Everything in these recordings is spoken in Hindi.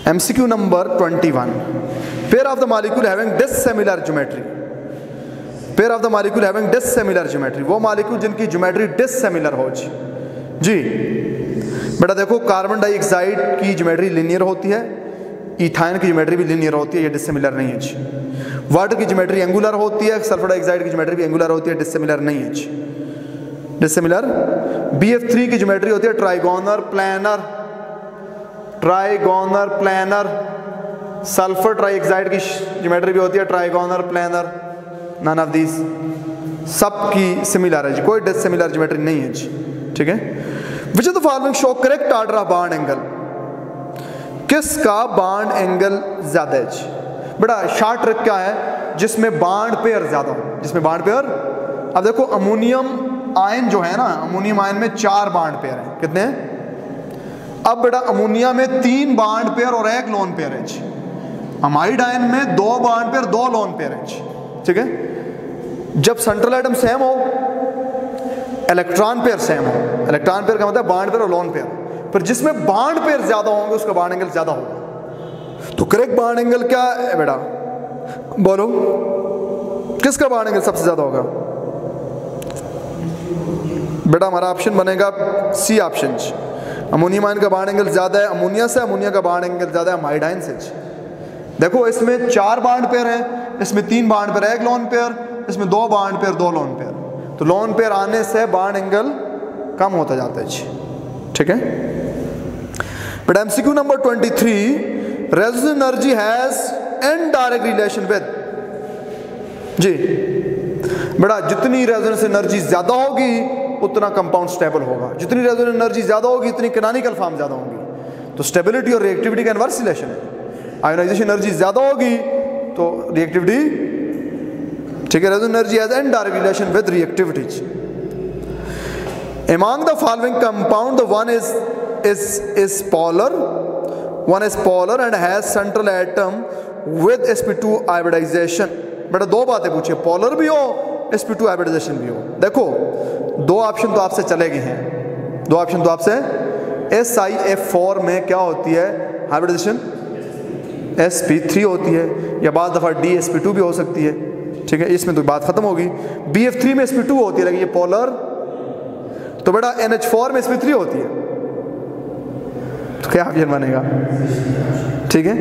MCQ number 21, pair of the molecule having dissimilar geometry. Pair of the molecule having dissimilar geometry, वो मॉलिक्यूल जिनकी ज्योमेट्री डिसिमिलर हो जी। बेटा देखो, कार्बन डाइऑक्साइड की ज्योमेट्री लिनियर होती है, इथाइन की ज्योमेट्री भी लिनियर होती है, ये डिसिमिलर नहीं है जी। वाटर की ज्योमेट्री एंगुलर होती है, सल्फर डाइऑक्साइड की ज्योमेट्री भी एंगुलर होती है, डिसिमिलर नहीं है जी। डिसिमिलर। BF3 की ज्योमेट्री होती है trigonal planar, trigonal planar. Sulphur trioxide की ज्योमेट्री भी होती है trigonal planar. None of these, सबकी सिमिलर है जी, कोई डिसिमिलर ज्योमेट्री नहीं है जी। ठीक है। विच of the following show correct order of bond angle, किसका बॉन्ड एंगल ज्यादा है जी। बेटा शॉर्ट ट्रिक क्या है, जिसमें बॉन्ड पेयर ज्यादा हो, जिसमें बॉन्ड पेयर। अब देखो अमोनियम आयन जो है ना, अमोनियम आयन में 4 बॉन्ड पेयर हैं, कितने हैं? अब बेटा अमोनिया में 3 बॉन्ड पेयर और 1 लोन पेयर है जी। अमाइड आयन में 2 बॉन्ड पेयर 2 लोन पेयर है जी। ठीक है। जब सेंट्रल एटम सेम हो, इलेक्ट्रॉन पेयर सेम हो, इलेक्ट्रॉन पेयर का मतलब बॉन्ड पेयर और लोन पेयर, पर जिसमें बॉन्ड पेयर ज्यादा होंगे उसका बॉन्ड एंगल ज्यादा होगा। तो करेक्ट बॉन्ड एंगल क्या है बेटा, बोलो किसका बॉन्ड एंगल सबसे ज्यादा होगा? बेटा हमारा ऑप्शन बनेगा सी ऑप्शन। अमोनियम आयन का बॉन्ड एंगल ज्यादा है अमोनिया से, अमोनिया का बॉन्ड एंगल ज्यादा है अमाइड आयन से। देखो इसमें 4 बॉन्ड पेयर है, इसमें 3 बॉन्ड पेयर 1 लोन पेयर, इसमें 2 बॉन्ड पेयर 2 लोन पेयर, तो लोन पेयर आने से बॉन्ड एंगल कम होता जाता है जी। ठीक है। But MCQ number 23, resonance energy has indirect relation with जी। बेटा जितनी रेजोनेंस एनर्जी ज्यादा होगी उतना कंपाउंड स्टेबल होगा, जितनी रेजोनेंस एनर्जी ज्यादा होगी उतनी कैनोनिकल फॉर्म ज्यादा होंगी। तो स्टेबिलिटी और रिएक्टिविटी का इनवर्स रिलेशन है। आयोनाइजेशन एनर्जी ज्यादा होगी तो रिएक्टिविटी, ठीक है। Resonance energy has indirect relation with reactivity. Among the following compound, the one is polar and has central atom with sp2 hybridization। बेटा 2 बातें पूछिए, पोलर भी हो sp2 हाइब्रिडाइजेशन भी हो। देखो 2 ऑप्शन तो आपसे चले गए हैं, 2 ऑप्शन तो आपसे। SiF4 में क्या होती है हाइब्रिडाइजेशन? sp3 होती है, या बाद दफ़ा dsp2 भी हो सकती है। ठीक है, इसमें तो बात खत्म होगी। BF3 में sp2 होती है, लेकिन ये पोलर, तो बेटा NH4 में sp3 होती है, तो क्या ऑप्शन बनेगा? ठीक है,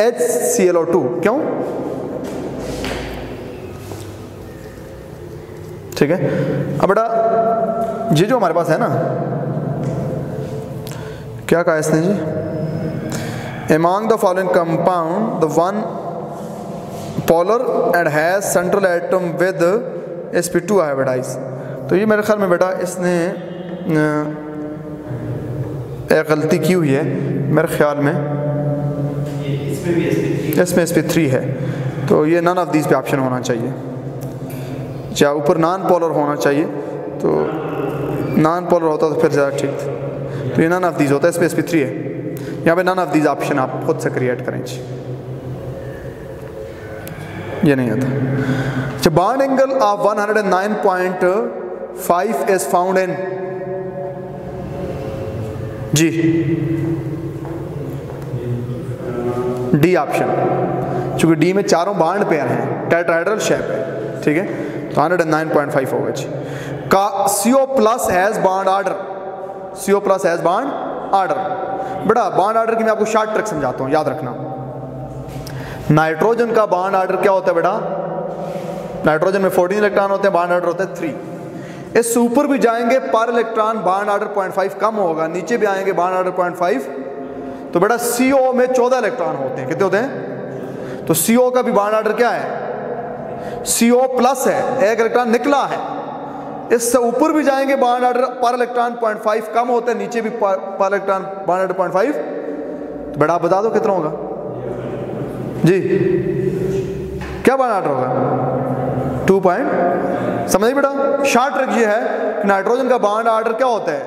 HClO2। क्यों? ठीक है। अब बेटा ये जो हमारे पास है ना, क्या कहा इसने जी? Among the following compound, the one polar and has central atom with sp2 hybridized। तो ये मेरे ख्याल में बेटा इसने एक गलती की हुई है मेरे ख्याल में, इसमें sp3 है, तो ये नन ऑफ दीज पे ऑप्शन होना चाहिए, या ऊपर नॉन पोलर होना चाहिए। तो नॉन पोलर होता तो फिर ज़्यादा ठीक था, तो ये नन ऑफ दीज होता है, इसमें sp3 है। यहाँ पे नन ऑफ दीज ऑप्शन आप खुद से क्रिएट करें, ये नहीं आता। अच्छा, bond angle of 109.5 is found in जी, डी ऑप्शन, क्योंकि डी में 4 बॉन्ड पेयर हैं, टेट्राहेड्रल शेप है। ठीक है, तो 109.5 होगा जी। का CO+ has bond order, CO+ has bond order. बेटा बॉन्ड ऑर्डर की मैं आपको शॉर्ट ट्रिक समझाता हूँ, याद रखना। नाइट्रोजन का बॉन्ड ऑर्डर क्या होता है बेटा? नाइट्रोजन में 14 इलेक्ट्रॉन होते हैं, बॉन्ड ऑर्डर होता है 3। इससे ऊपर भी जाएंगे पर इलेक्ट्रॉन बॉन्ड ऑर्डर 0.5 कम होगा, नीचे भी आएंगे बॉन्ड ऑर्डर 0.5। तो बेटा CO में 14 इलेक्ट्रॉन होते हैं, कितने होते हैं? तो CO का भी बॉन्ड ऑर्डर क्या है? CO+ है, 1 इलेक्ट्रॉन निकला है। इससे ऊपर भी जाएंगे बॉन्ड ऑर्डर पर इलेक्ट्रॉन 0.5 कम होते हैं, नीचे भी पर इलेक्ट्रॉन बॉन्ड ऑर्डर 0.5। तो बेटा आप बता दो कितना होगा जी? क्या बॉन्ड ऑर्डर होगा? 2 समझिए बेटा, शॉर्ट ट्रिक ये है कि नाइट्रोजन का बॉन्ड ऑर्डर क्या होता है?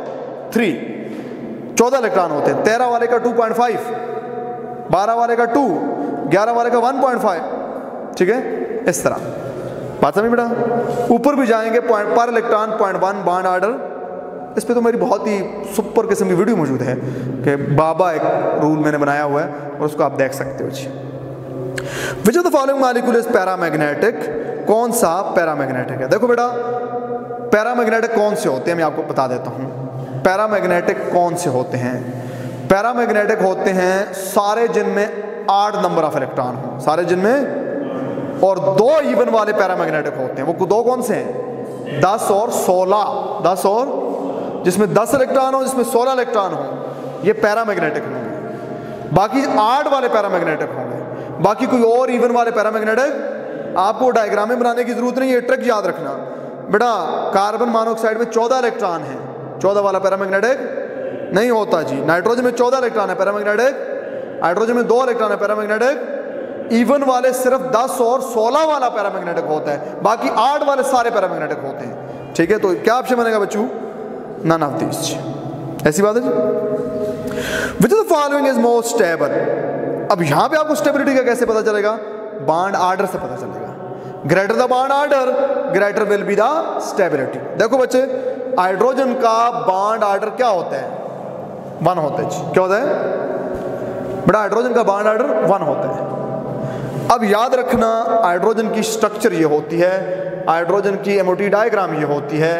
3, 14 इलेक्ट्रॉन होते हैं। 13 वाले का 2.5, 12 वाले का 2, 11 वाले का 1.5। ठीक है, इस तरह बात समझ बेटा। ऊपर भी जाएंगे पर इलेक्ट्रॉन 0.1 बॉन्ड ऑर्डर इस पे तो मेरी बहुत ही सुपर किस्म की वीडियो मौजूद है कि बाबा एक रूल मैंने बनाया हुआ है और उसको आप देख सकते हो जी। Which of the following molecule is paramagnetic, कौन सा पैरामैग्नेटिक है? देखो बेटा पैरामैग्नेटिक कौन से होते हैं मैं आपको बता देता हूँ। पैरामैग्नेटिक कौन से होते हैं? पैरामैग्नेटिक होते हैं सारे जिनमें 8 नंबर ऑफ इलेक्ट्रॉन हो, सारे जिनमें, और 2 इवन वाले पैरामैग्नेटिक होते हैं। वो 2 कौन से हैं? 10 और 16। 10 और, जिसमें 10 इलेक्ट्रॉन हो, जिसमें 16 इलेक्ट्रॉन हो, ये पैरामैग्नेटिक होंगे। बाकी 8 वाले पैरामैग्नेटिक होंगे। बाकी कोई और इवन वाले पैरामैग्नेटिक आपको डायग्राम में बनाने की जरूरत नहीं है। ट्रिक याद रखना बेटा, कार्बन मोनोऑक्साइड में 14 इलेक्ट्रॉन है, 14 वाला पैरामैग्नेटिक नहीं होता जी। नाइट्रोजन में 14 इलेक्ट्रॉन है पैरामैग्नेटिक, हाइड्रोजन में 2 इलेक्ट्रॉन है पैरामैग्नेटिक। इवन वाले सिर्फ 10 और 16 वाला पैरामैग्नेटिक होता है, बाकी 8 वाले सारे पैरामैग्नेटिक होते हैं। ठीक है, तो क्या ऑप्शन बनेगा बच्चों? None of these. ऐसी बात है जी। Which of the following is more stable? अब यहां पे आपको स्टेबिलिटी का कैसे पता चलेगा? बॉन्ड ऑर्डर से पता चलेगा। Greater the bond order greater will be the stability. देखो बच्चे, हाइड्रोजन का बॉन्ड ऑर्डर क्या होता है? 1 होता है जी। क्या होता है बेटा? हाइड्रोजन का बॉन्ड ऑर्डर 1 होता है। अब याद रखना, हाइड्रोजन की स्ट्रक्चर ये होती है, हाइड्रोजन की एमओटी डायग्राम ये होती है,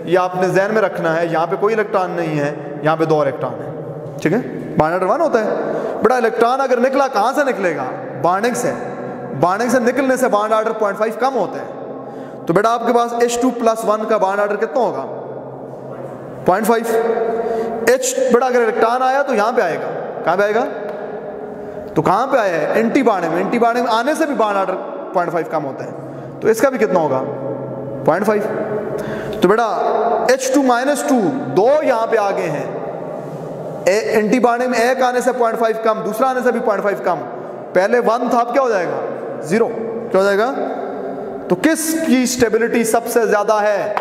ये आपने ध्यान में रखना है। यहाँ पे कोई इलेक्ट्रॉन नहीं है, यहाँ पे 2 इलेक्ट्रॉन है। ठीक है, बॉन्ड ऑर्डर 1 होता है। बड़ा इलेक्ट्रॉन अगर निकला, कहाँ से निकलेगा? बॉन्डिंग से। बॉन्डिंग से निकलने से बॉन्ड ऑर्डर 0.5 कम होता है। तो बेटा आपके पास H2+1 का बॉन्ड ऑर्डर कितना होगा? 0.5। H बेटा अगर इलेक्ट्रॉन आया तो यहाँ पे आएगा, कहाँ पे आएगा? तो कहाँ पे आया है? एंटी बॉन्डिंग में। एंटी बॉन्डिंग में आने से भी बॉन्ड ऑर्डर 0.5 कम होता है, तो इसका भी कितना होगा? 0.5। तो बेटा H2-2 2 यहाँ पे आगे हैं। एंटी बॉन्डिंग में एक आने से 0.5 कम, दूसरा आने से भी 0.5 कम। पहले 1 था, अब क्या हो जाएगा? 0। क्या हो जाएगा? तो किसकी स्टेबिलिटी सबसे ज्यादा है?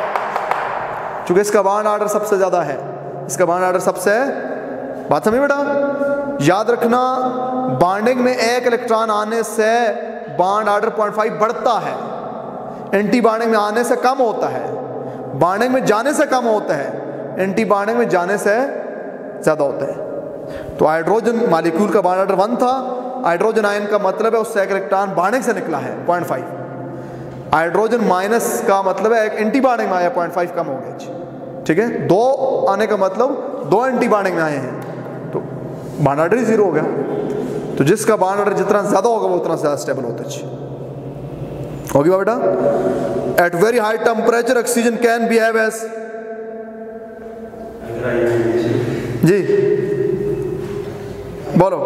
क्योंकि इसका बॉन्ड ऑर्डर सबसे ज्यादा है, इसका बॉन्ड ऑर्डर सबसे, बात समझ बेटा? याद रखना, बॉन्डिंग में एक इलेक्ट्रॉन आने से बॉन्ड ऑर्डर 0.5 बढ़ता है, एंटी बॉन्डिंग में आने से कम होता है, बॉन्डिंग में जाने से कम होता है, एंटी बॉन्डिंग में जाने से ज्यादा होता है। तो हाइड्रोजन मॉलिक्यूल का बॉन्ड ऑर्डर 1 था। हाइड्रोजन आयन का मतलब है उससे एक इलेक्ट्रॉन बॉन्डिंग से निकला है 0.5। हाइड्रोजन माइनस का मतलब है एक एंटी बॉन्डिंग में आया, 0.5 कम हो गया। ठीक है, 2 आने का मतलब 2 एंटी बॉन्डिंग में आए हैं, तो बॉन्ड ऑर्डर ही 0 हो गया। तो जिसका बॉन्ड ऑर्डर जितना ज्यादा होगा वो उतना ज्यादा स्टेबल होता है। होगी बेटा? At very high temperature oxygen can behave as, जी बोलो।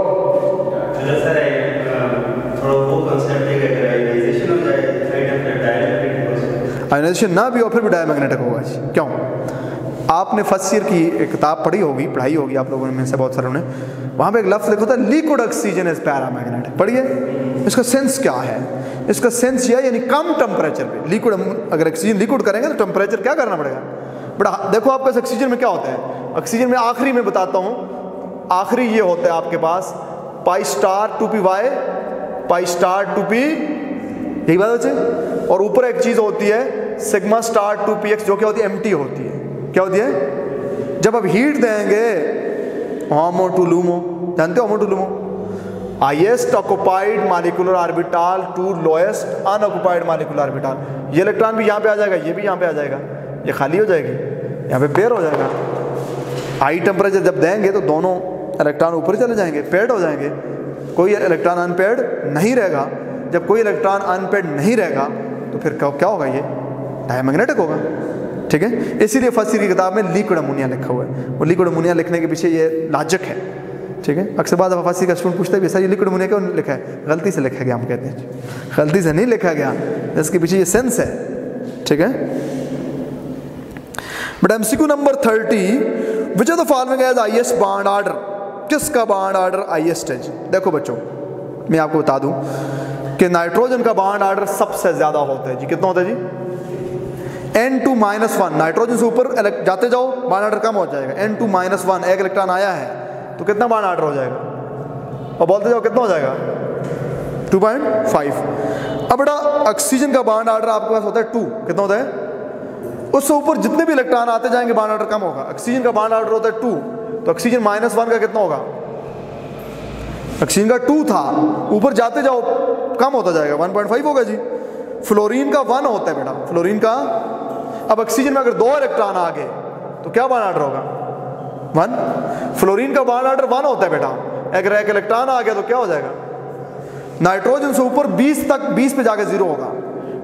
आयनाइजेशन ना भी हो फिर भी डायमैग्नेटिक होगा। क्यों? आपने फर्स्ट ईयर की एक किताब पढ़ी होगी, पढ़ाई होगी आप लोगों में से बहुत सारों ने, वहाँ पे एक लफ्ज़ लिखा था लिक्विड ऑक्सीजन इज पैरामैग्नेटिक। पढ़िए, इसका सेंस क्या है? इसका सेंस यह है यानी कम टेम्परेचर पे लिक्विड, अगर ऑक्सीजन लिक्विड करेंगे तो टेम्परेचर क्या करना पड़ेगा बड़ा? देखो आपके पास ऑक्सीजन में क्या होता है? ऑक्सीजन में आखिरी में बताता हूँ, आखिरी ये होता है आपके पास π*2py π*2p, यही बात बच्चे। और ऊपर एक चीज़ होती है σ*2px जो क्या होती है? एम्प्टी होती है। क्या होती है? जब आप हीट देंगे, होमो टू लूमो, जानते हो HOMO to LUMO? Highest occupied molecular orbital to lowest unoccupied molecular orbital. ये इलेक्ट्रॉन भी यहाँ पे आ जाएगा, ये भी यहाँ पे आ जाएगा, ये खाली हो जाएगी, यहाँ पे पेयर हो जाएगा। हाई टेम्परेचर जब देंगे तो दोनों इलेक्ट्रॉन ऊपर चले जाएंगे, पेयर्ड हो जाएंगे, कोई इलेक्ट्रॉन अनपेयर्ड नहीं रहेगा। जब कोई इलेक्ट्रॉन अनपेयर्ड नहीं रहेगा तो फिर क्या होगा? ये डायमैग्नेटिक होगा। ठीक है, इसीलिए फर्स्ट ईयर की किताब में लिक्विड अमोनिया लिखा हुआ है। वो लिक्विड अमोनिया लिखने के पीछे ये लॉजिक है। ठीक है, अक्सर बात फर्स्ट ईयर का स्टूडेंट पूछता है सर ये लिक्विड अमोनिया क्यों लिखा है? गलती से लिखा गया, हम कहते हैं गलती से नहीं लिखा गया, इसके पीछे ये सेंस है। ठीक है, but MCQ number 30, which of the following has highest bond order? किसका बॉन्ड ऑर्डर हाईएस्ट है? देखो बच्चों, मैं आपको बता दूं कि नाइट्रोजन का बॉन्ड ऑर्डर सबसे ज्यादा होता है जी। कितना होता है जी? N2-1। नाइट्रोजन से ऊपर जाते जाओ बॉन्ड ऑर्डर कम हो जाएगा। N2-1 एक इलेक्ट्रॉन आया है तो कितना बॉन्ड ऑर्डर हो जाएगा? और बोलते जाओ कितना हो जाएगा? 2.5। अब बेटा ऑक्सीजन का बॉन्ड ऑर्डर आपके पास होता है 2। कितना होता है? उससे ऊपर जितने भी इलेक्ट्रॉन आते जाएंगे बॉन्ड ऑर्डर कम होगा। ऑक्सीजन का बॉन्ड ऑर्डर होता है 2, तो ऑक्सीजन -1 का कितना होगा? ऑक्सीजन का 2 था, ऊपर जाते जाओ कम होता जाएगा, 1.5 होगा जी। फ्लोरीन का 1 होता है बेटा, फ्लोरीन का। अब ऑक्सीजन में अगर 2 इलेक्ट्रॉन आ गए तो क्या बॉन्ड ऑर्डर होगा? 1। फ्लोरीन का बॉन्ड ऑर्डर 1 होता है बेटा, अगर एक इलेक्ट्रॉन आ गया तो क्या हो जाएगा? नाइट्रोजन से ऊपर 20 तक, 20 पे जाके 0 होगा।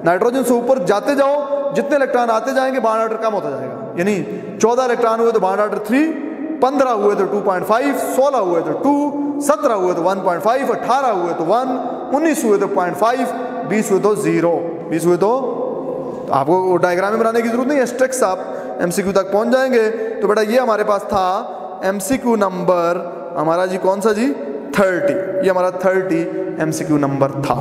नाइट्रोजन से ऊपर जाते जाओ, जितने इलेक्ट्रॉन आते जाएंगे बॉन्ड ऑर्डर कम होता जाएगा। यानी 14 इलेक्ट्रॉन हुए तो बॉन्ड ऑर्डर 3, 15 हुए तो 2.5, 16 हुए तो 2, 17 हुए तो 1.5, 18 हुए तो 1, 19 हुए तो 0.5, 20 हुए तो 0। 20 हुए तो आपको डायग्राम में बनाने की जरूरत नहीं है, स्ट्रिक्स आप MCQ तक पहुंच जाएंगे। तो बेटा ये हमारे पास था MCQ नंबर हमारा जी, कौन सा जी? 30। ये हमारा 30 MCQ नंबर था।